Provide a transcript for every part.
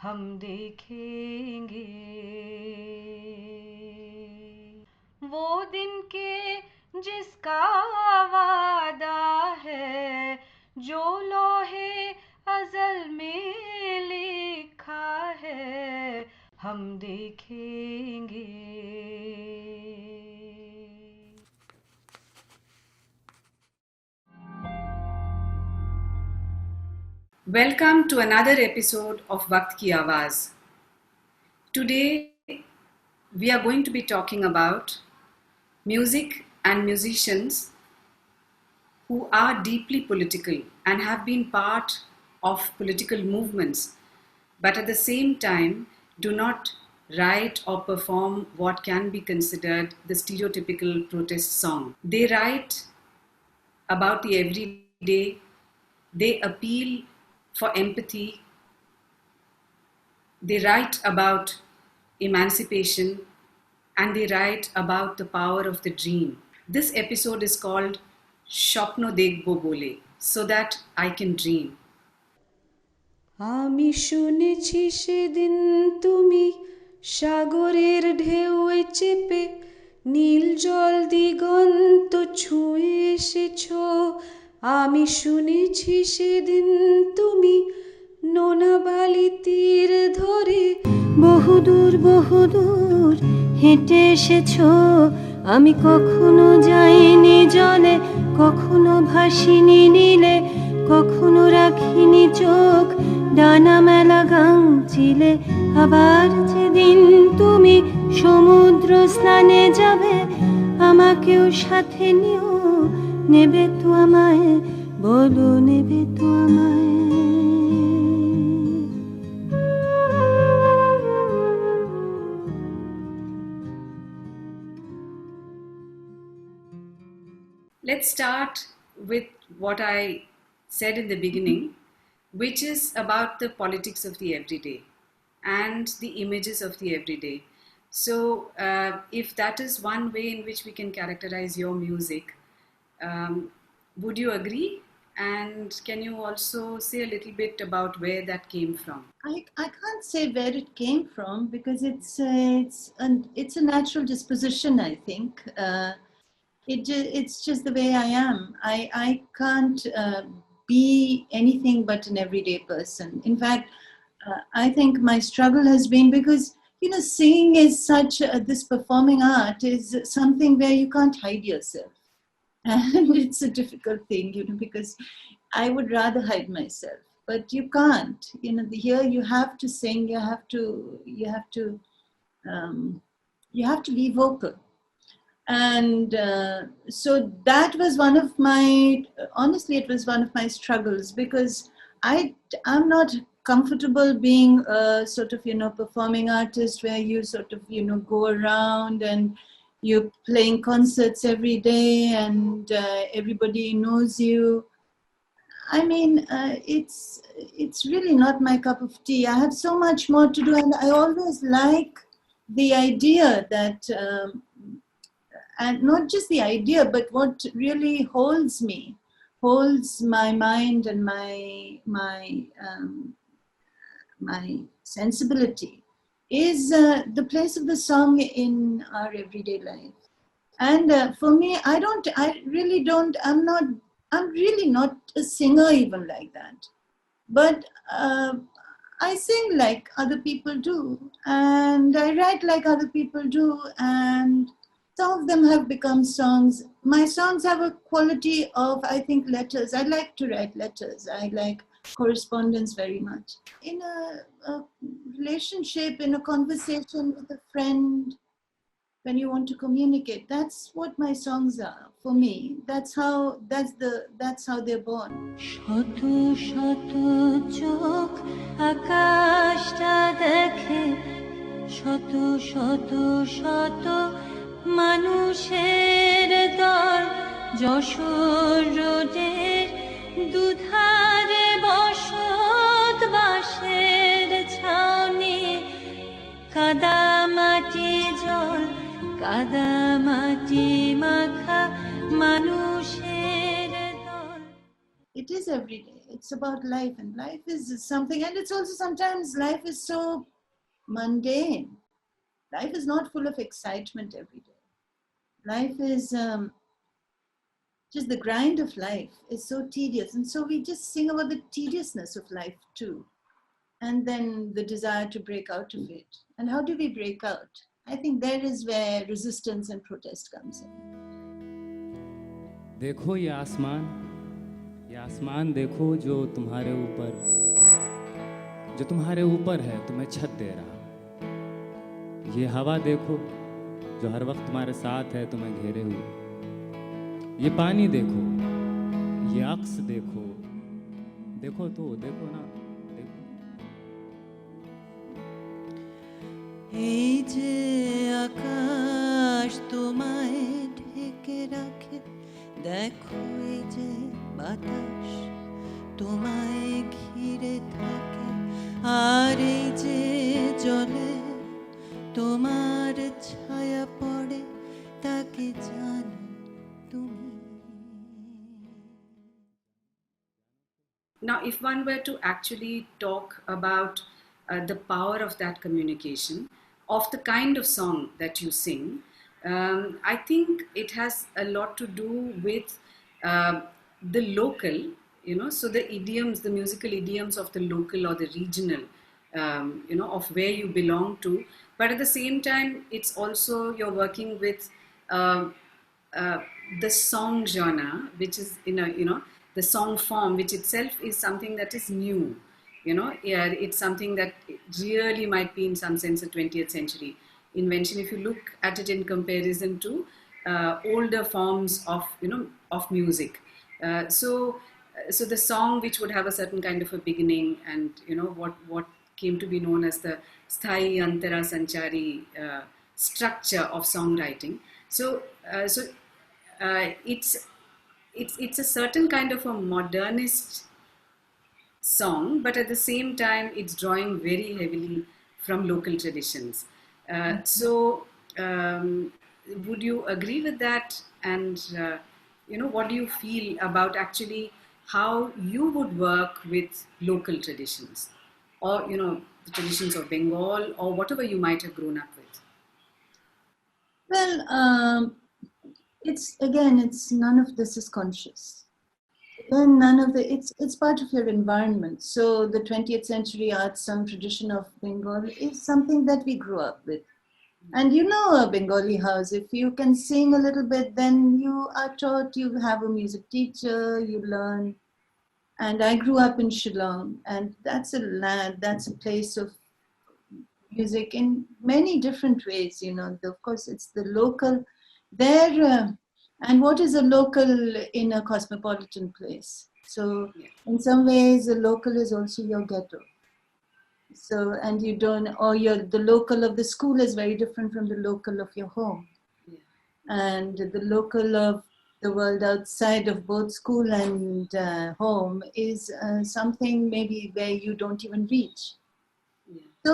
हम देखेंगे वो दिन के जिसका वादा है, जो लोहे अज़ल में लिखा है, हम देखेंगे। Welcome to another episode of Waqt Ki Awaaz. Today we are going to be talking about music and musicians who are deeply political and have been part of political movements, but at the same time do not write or perform what can be considered the stereotypical protest song. They write about the everyday, they appeal for empathy, they write about emancipation, and they write about the power of the dream. This episode is called Shopno Dekhbo Bole, so that I can dream. আমি শুনেছি সেদিন তুমি সাগরের ঢেউয়ে চেপে নীল জল দিগন্ত ছুঁয়ে এসেছ। আমি শুনেছি সেদিন তুমি নোনা বালি তীর ধরে বহুদূর বহুদূর হেঁটে এসেছ। আমি কখনো যাইনি জলে, কখনো ভাসিনি নীলে, কখনো রাখিনি চোখ ডানা মেলা গাং চিলে। আবার যেদিন তুমি সমুদ্র স্নানে যাবে, আমাকেও সাথে নিও, নেবে তো আমায়, বলো নেবে তো আমায়। Let's start with what I said in the beginning, which is about the politics of the everyday and the images of the everyday. So, if that is one way in which we can characterize your music, would you agree? And can you also say a little bit about where that came from? I can't say where it came from because it's a natural disposition. I think it's just the way I am. I can't be anything but an everyday person. In fact, I think my struggle has been because singing is such this performing art is something where you can't hide yourself, and it's a difficult thing, because I would rather hide myself, but you can't. Here you have to sing. You have to be vocal. And so that was honestly, it was one of my struggles because I'm not comfortable being a sort of, performing artist where you sort of, go around and you're playing concerts every day and everybody knows you. I mean, it's really not my cup of tea. I have so much more to do, and I always like the idea that and not just the idea, but what really holds my mind and my sensibility is the place of the song in our everyday life. And for me, I'm really not a singer even like that, but I sing like other people do, and I write like other people do, and some of them have become songs. My songs have a quality of, I think, letters. I like to write letters. I like correspondence very much. In a relationship, in a conversation with a friend, when you want to communicate, that's what my songs are for me. That's how they're born. শত শত চোখ আকাশটা দেখে, শত শত শত মানুষের দল, যশোর রোডের দুধারে বসত বাঁশের ছাউনি, কাদামাটি জল, কাদামাটি মাখা মানুষের দল। It is every day. It's about life, and life is something, and it's also sometimes life is so mundane. Life is not full of excitement every day. Life is just the grind of life is so tedious. And so we just sing about the tediousness of life too. And then the desire to break out of it. And how do we break out? I think there is where resistance and protest comes in. देखो ये आसमान देखो जो तुम्हारे ऊपर है, तुम्हें छत दे रहा। ये हवा देखो जो हर वक्त तुम्हारे साथ है, तुम्हें घेरे हुए। ये पानी देखो, ये अक्स देखो, देखो तो देखो ना, देखो। এই যে আকাশ তোমায় ঢেকে রাখে, দেখো এই যে বাতাস তোমায় ঘিরে থাকে, আর এই যে জলে তোমার ছায়া পড়ে, তাকে জানো তুমি। Now, if one were to actually talk about the power of that communication, of the kind of song that you sing, I think it has a lot to do with the local, so the idioms, the musical idioms of the local or the regional, of where you belong to. But at the same time, it's also you're working with the song genre, which is, the song form, which itself is something that is new. It's something that really might be in some sense a 20th century invention if you look at it in comparison to older forms of music. So the song, which would have a certain kind of a beginning, and what came to be known as the sthai antara sanchari structure of songwriting. So it's a certain kind of a modernist song, but at the same time it's drawing very heavily from local traditions. So would you agree with that? And what do you feel about actually how you would work with local traditions, or the traditions of Bengal, or whatever you might have grown up with? Well, it's none of this is conscious. Then it's part of your environment. So the 20th century art song tradition of Bengal is something that we grew up with. And a Bengali house, if you can sing a little bit, then you are taught, you have a music teacher, you learn. And I grew up in Shillong, and that's a place of music in many different ways. Of course, it's the local there. And what is a local in a cosmopolitan place? So in some ways, a local is also your ghetto. So, and you don't, or the local of the school is very different from the local of your home. Yeah. And the local of the world outside of both school and home is something maybe where you don't even reach. Yeah. So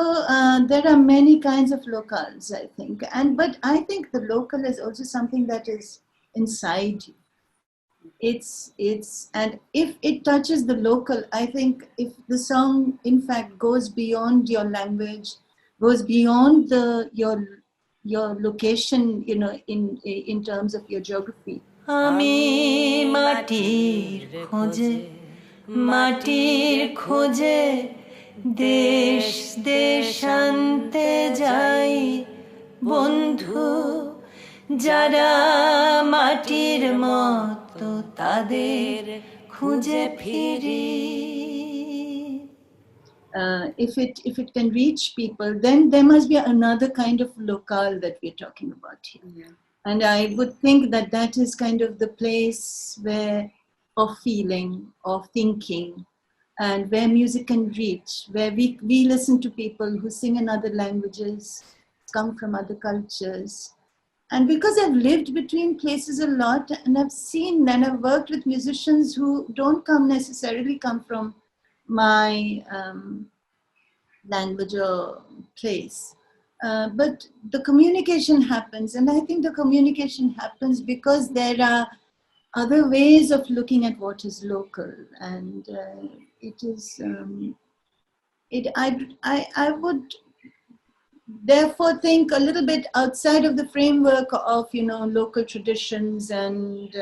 there are many kinds of locals, I think. But I think the local is also something that is inside you. And if it touches the local, I think if the song in fact goes beyond your language, goes beyond your location, in terms of your geography. আমি মাটির খোঁজে দেশ দেশান্তে যাই, বন্ধু যারা মাটির মতো তাদের খুঁজে ফিরি। If it can reach people, then there must be another kind of locale that we're talking about here. Yeah. And I would think that is kind of the place of feeling, of thinking, and where music can reach, where we listen to people who sing in other languages, come from other cultures. And because I've lived between places a lot, and I've seen and I've worked with musicians who don't necessarily come from my language or place. But the communication happens, and I think the communication happens because there are other ways of looking at what is local, and it is I would therefore think a little bit outside of the framework of local traditions and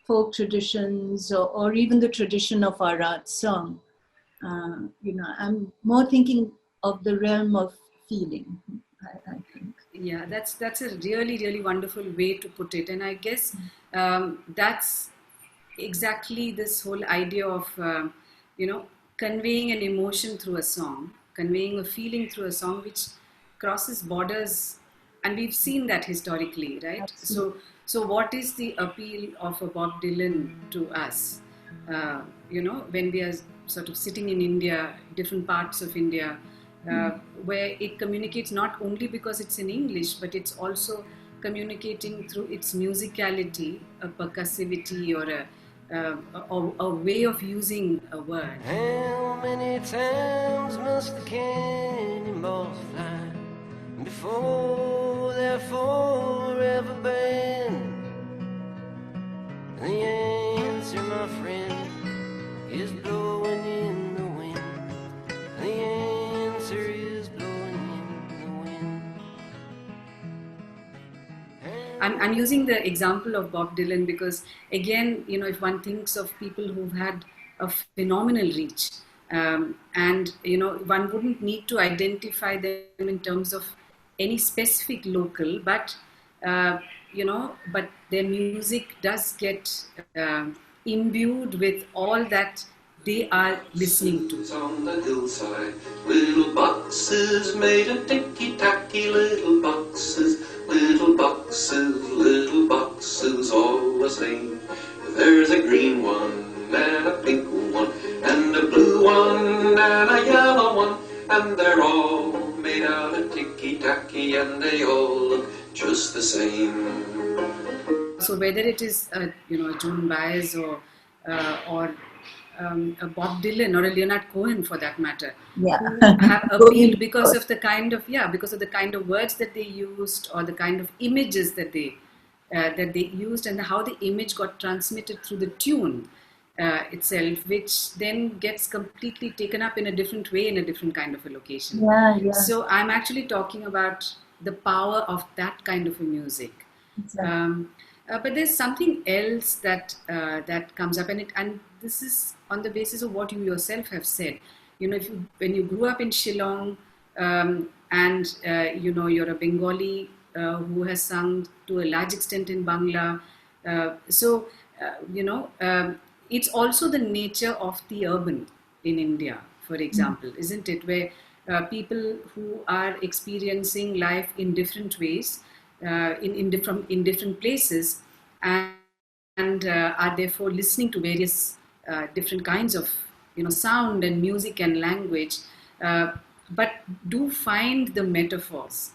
folk traditions, or even the tradition of our art song. I'm more thinking of the realm of feeling, I think. Yeah, that's a really wonderful way to put it, and I guess that's exactly this whole idea of conveying an emotion through a song, conveying a feeling through a song, which crosses borders, and we've seen that historically, right? So what is the appeal of a Bob Dylan to us? When we are sort of sitting in India, different parts of India, where it communicates not only because it's in English, but it's also communicating through its musicality, a percussivity, or a way of using a word. How many times must the cannonballs fly before they're forever banned? The answer, my friend, is blowing in the wind. The answer is blowing in the wind. I'm using the example of Bob Dylan because, again, if one thinks of people who've had a phenomenal reach, and one wouldn't need to identify them in terms of any specific local, but but their music does get imbued with all that they are listening to. On the hillside, little boxes made of ticky-tacky, little boxes, all the same. There's a green one, and a pink one, and a blue one, and a yellow one, and they're all made out of ticky-tacky, and they all look just the same. So whether it is Joan Baez or a Bob Dylan or a Leonard Cohen, for that matter, who have appealed because of the kind of words that they used, or the kind of images that they used, and how the image got transmitted through the tune itself, which then gets completely taken up in a different way in a different kind of a location. So I'm actually talking about the power of that kind of a music. Exactly. But there's something else that comes up, and this is on the basis of what you yourself have said. When you grew up in Shillong, and you're a Bengali who has sung to a large extent in Bangla, it's also the nature of the urban in India, for example, isn't it? Where people who are experiencing life in different ways, in different places, and are therefore listening to various different kinds of sound and music and language, but do find the metaphors,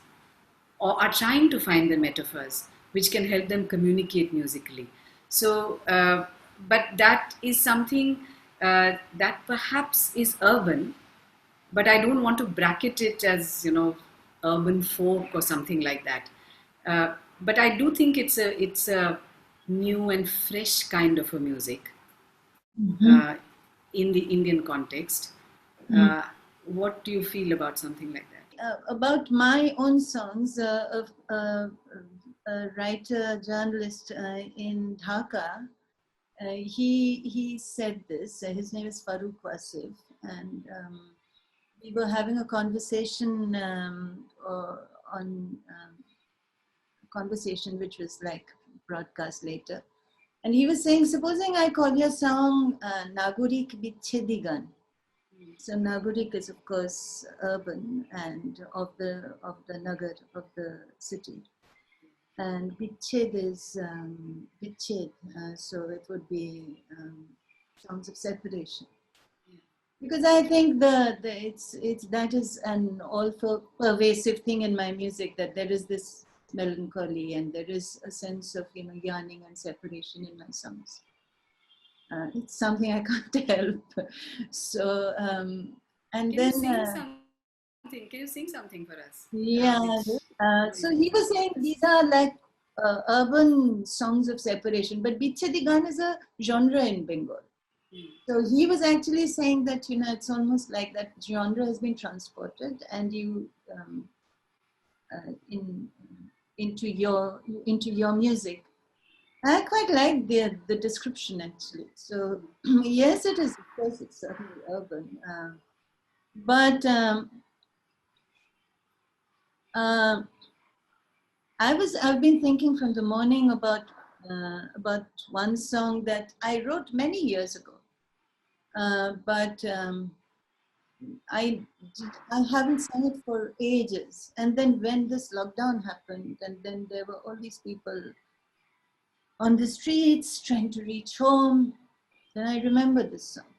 or are trying to find the metaphors which can help them communicate musically. So, but that is something that perhaps is urban, but I don't want to bracket it as urban folk or something like that. But I do think it's a new and fresh kind of a music in the Indian context. What do you feel about something like that? About my own songs, a writer, journalist in Dhaka, he said this. His name is Farooq Wasif, and we were having a conversation conversation which was like broadcast later, and he was saying, supposing I call your song Nagorik Bichedigan. So Nagorik is of course urban and of the nagar, of the city, and Biched is Biched, so it would be songs of separation. Because I think that is an also pervasive thing in my music, that there is this melancholy and there is a sense of yearning and separation in my songs. It's something I can't help. So and Can then can you sing something for us? yeah. So he was saying these are like urban songs of separation. But Bichchedi Gan is a genre in Bengal. So he was actually saying that, you know, it's almost like that genre has been transported and you into your music. I quite like the description actually. So yes, it is. Of course, it's certainly urban, but I've been thinking from the morning about one song that I wrote many years ago, but I haven't sung it for ages. And then when this lockdown happened, and then there were all these people on the streets trying to reach home, then I remembered this song.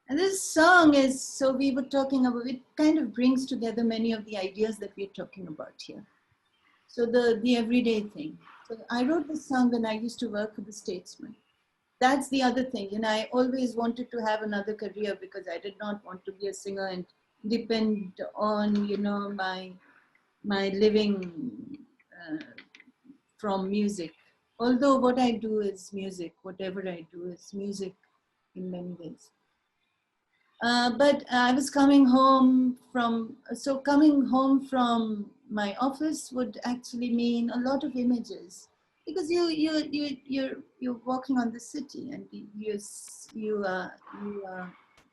And this song is, so we were talking about, it kind of brings together many of the ideas that we're talking about here. So the everyday thing. So I wrote this song when I used to work for the Statesman. That's the other thing. You know, I always wanted to have another career because I did not want to be a singer and depend on, you know, my living from music. Although what I do is music, whatever I do is music in many ways. But I was coming home from my office would actually mean a lot of images, because you're walking on the city and you are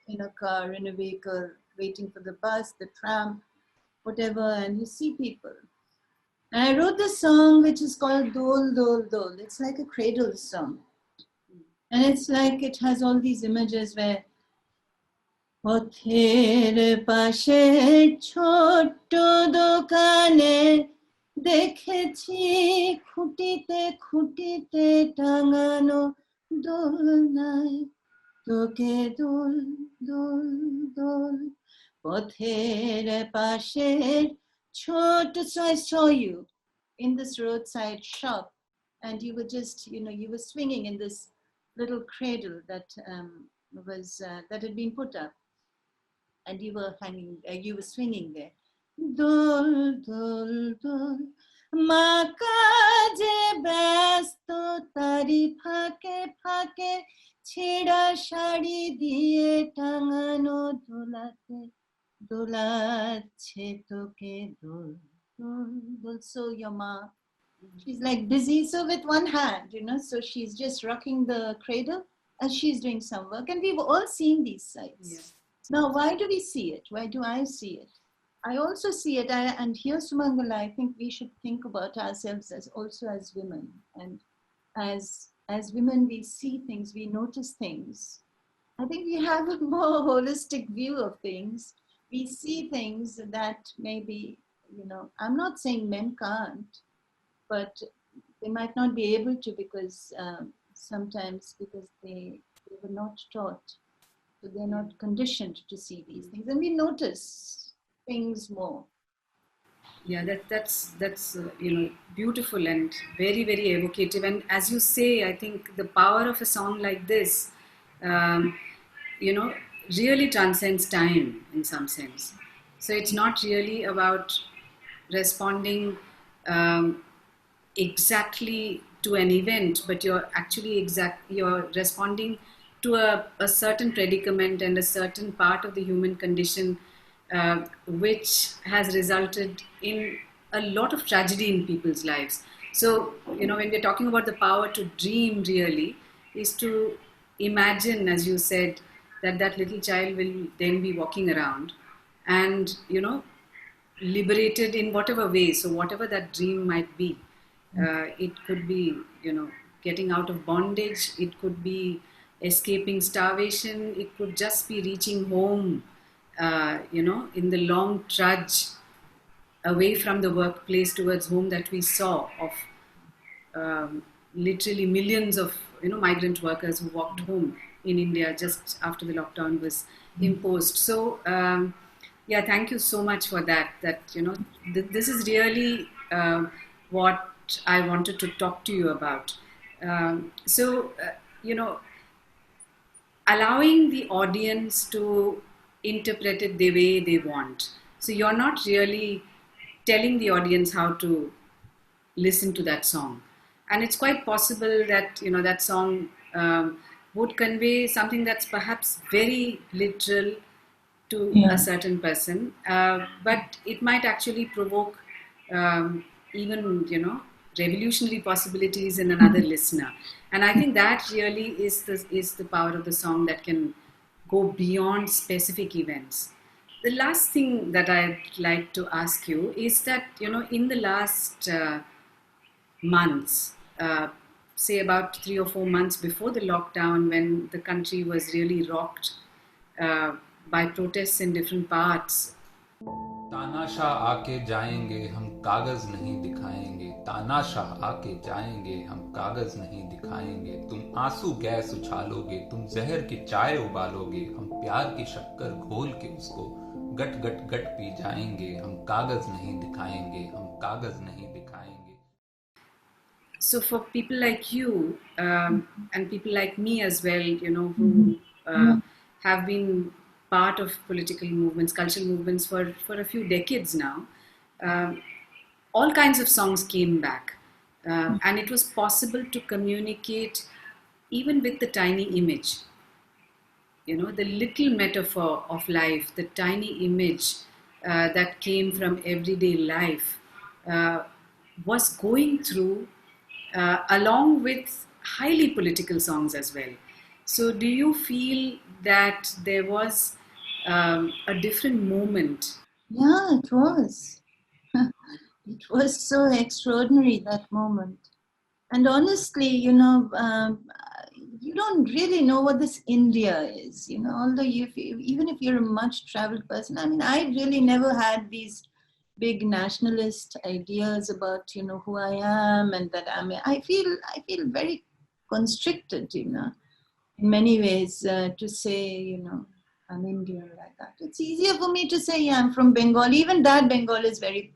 in a car, in a vehicle, waiting for the bus, the tram, whatever, and you see people. And I wrote this song which is called Dol Dol Dol. It's like a cradle song, and it's like it has all these images where পথের পাশে ছোট্ট দোকানে দেখেছি খুঁটিতে খুঁটিতে টাঙানো দোলনায় তোকে দোল দোল দোল পথের পাশে ছোট. So I saw you in this roadside shop, and you were just, you know, you were swinging in this little cradle that that had been put up. And you were hanging, you were swinging there. Dol, dol, dol. Ma kaje ব্যস্ত তারি ফাঁকে ফাঁকে ছেঁড়া শাড়ি দিয়ে টাঙানো দোলাতে দোলাচ্ছে তোকে দোল দোল দোল. So your ma, she's like busy, so with one hand, you know, so she's just rocking the cradle as she's doing some work. And we've all seen these sights. Yeah. Now, why do we see it? Why do I see it? I also see it, and here, Sumangala, I think we should think about ourselves as also as women. And as women, we see things, we notice things. I think we have a more holistic view of things. We see things that maybe, you know, I'm not saying men can't, but they might not be able to because sometimes because they were not taught. So they're not conditioned to see these things, and we notice things more. Yeah, that's you know, beautiful and very, very evocative. And as you say, I think the power of a song like this, you know, really transcends time in some sense. So it's not really about responding exactly to an event, but you're responding to a certain predicament and a certain part of the human condition, which has resulted in a lot of tragedy in people's lives. So, you know, when we're talking about the power to dream, really, is to imagine, as you said, that little child will then be walking around and, you know, liberated in whatever way. So whatever that dream might be, it could be, you know, getting out of bondage, it could be escaping starvation, it could just be reaching home, you know, in the long trudge away from the workplace towards home that we saw of literally millions of, you know, migrant workers who walked home in India just after the lockdown was imposed. So yeah, thank you so much for that, you know, this is really what I wanted to talk to you about. So you know, allowing the audience to interpret it the way they want. So you're not really telling the audience how to, listen to that song. And it's quite possible that, you know, that song would convey something that's perhaps very literal to Yeah. a certain person, but it might actually provoke even, you know, revolutionary possibilities in another listener. And I think that really is the power of the song, that can go beyond specific events. The last thing that I'd like to ask you is that, you know, in the last months, say about 3 or 4 months before the lockdown, when the country was really rocked by protests in different parts. तानाशाह आके जाएंगे हम कागज नहीं दिखाएंगे, तानाशाह आके जाएंगे हम कागज नहीं दिखाएंगे, तुम आंसू गैस उछालोगे, तुम जहर की चाय उबालोगे, हम प्यार की शक्कर घोल के उसको गट गट गट पी जाएंगे, हम कागज नहीं दिखाएंगे, हम कागज नहीं दिखाएंगे. So for people like you and people like me as well, you know, who have been part of political movements, cultural movements for a few decades now, all kinds of songs came back. And it was possible to communicate even with the tiny image. You know, the little metaphor of life, the tiny image that came from everyday life was going through along with highly political songs as well. So do you feel that there was a different moment? Yeah, it was. It was so extraordinary, that moment. And honestly, you know, you don't really know what this India is, you know, although even if you're a much traveled person. I mean, I really never had these big nationalist ideas about, you know, who I am, and that I feel very constricted, you know, in many ways, to say, you know, I'm Indian like that. It's easier for me to say, yeah, I'm from Bengal. Even that Bengal is very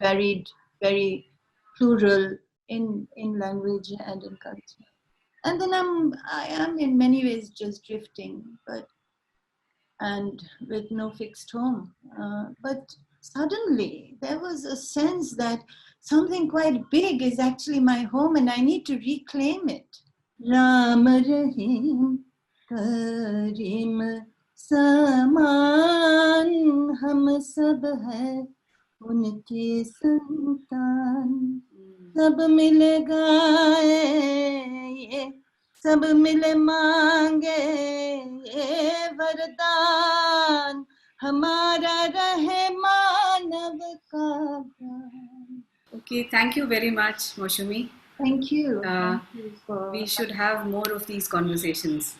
varied, very plural in language and in culture. And then I am in many ways just drifting, and with no fixed home. But suddenly there was a sense that something quite big is actually my home, and I need to reclaim it. Ram Rahim Karim Saman Hum Sab Hai Unke Santan, Sab Mil Gaye सब मिल मांगे ये वरदान, हमारा रहे मानव का ज्ञान. Okay, thank you very much, Moushumi. Thank you. We should have more of these conversations.